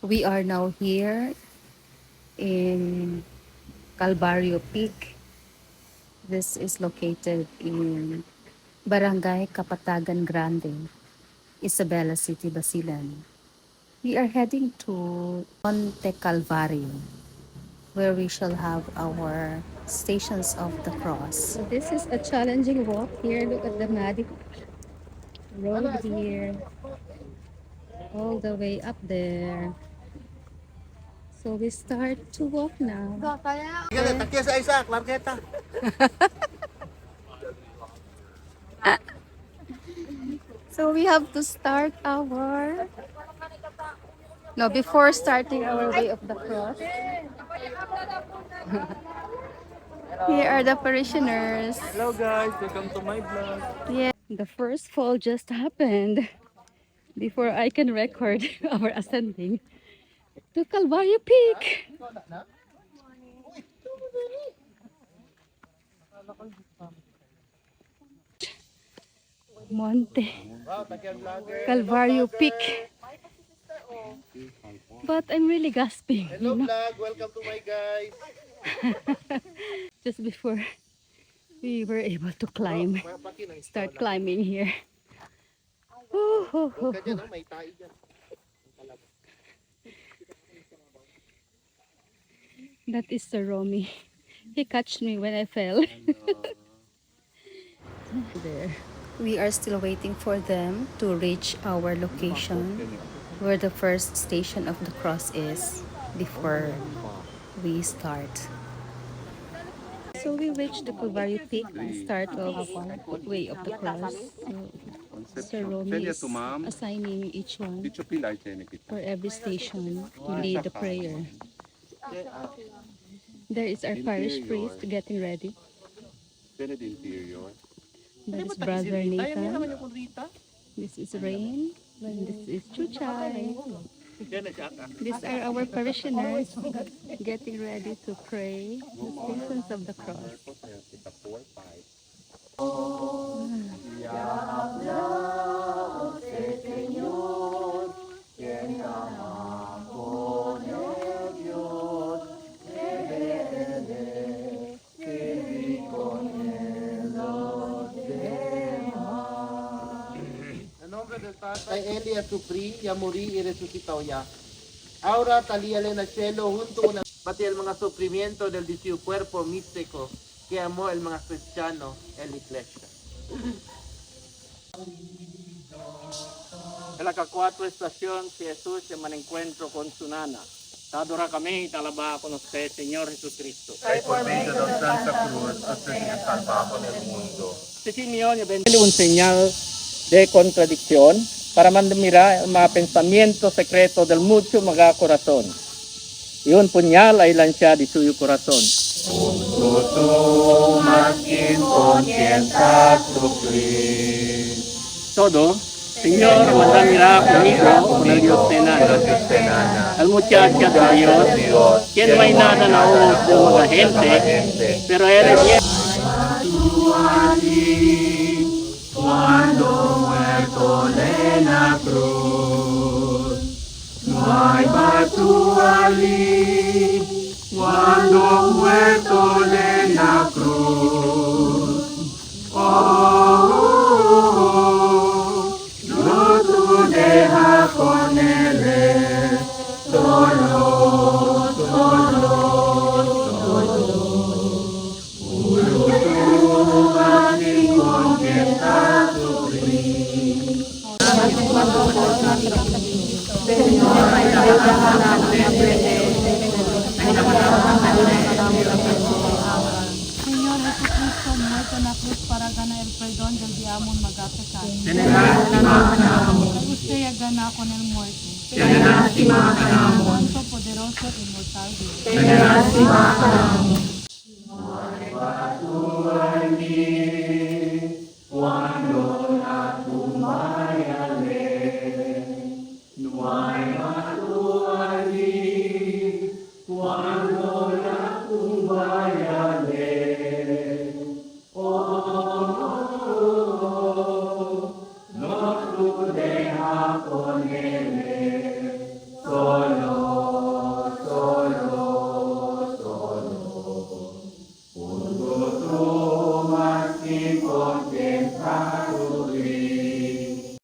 We are now here in Calvario Peak. This is located in Barangay Kapatagan Grande, Isabela City, Basilan. We are heading to Monte Calvario, where we shall have our Stations of the Cross. So this is a challenging walk here. Look at the muddy road here, all the way up there. So we start to walk now. So we have to start our... No, before starting our way of the cross, here are the parishioners. Hello guys, welcome to my vlog. Yeah, the first fall just happened before I can record our ascending to Calvario Peak. Monte Calvario Peak. But I'm really gasping. Hello vlog, welcome to my guys. Just before we were able to climb, start climbing here. Oh. May tayo dyan. That is Sir Romy. He catched me when I fell. There. We are still waiting for them to reach our location where the first station of the cross is before we start. So we reached the Calvario Peak, the start of Way of the Cross. So Sir Romy is assigning each one for every station to lead the prayer. There is our parish priest getting ready. That is Brother Nathan. This is Rain. And this is Chuchay. These are our parishioners getting ready to pray the Stations of the Cross. Kay Elia Supri, Yamuri y resucitó ya. Ahora talíale al cielo junto una pati el mga sufrimiento del su cuerpo místico que amó el mga cristiano en la iglesia. En la ka-4 estación, si Jesús se man encuentro con su nana. Tadora kami, talaba con usted, Señor Jesucristo. Ay, por medio de Santa Cruz, usted me salva con el mundo. Si Simeon un señal de contradicción para mandamira ang mga pensamiento secreto del mucho mga corazón. Y un puñal ay lansya di suyo corazón. Tutu makin confianza sufrir. Todo, Señor, mandamira conmigo con el Dios tenana. Al muchacha de Dios, quien no hay nada na ojos de mga gente, pero eres bien. Cuando muerto en la cruz, no hay más tu allí. Cuando muerto en la cruz, no tú dejas con él solo. Señor Jesucristo, muerto en la cruz para ganar el perdón del diablo magapekado. Usted ya gana con el muerto. Santo, poderoso, inmortal Dios. Solo y contemplar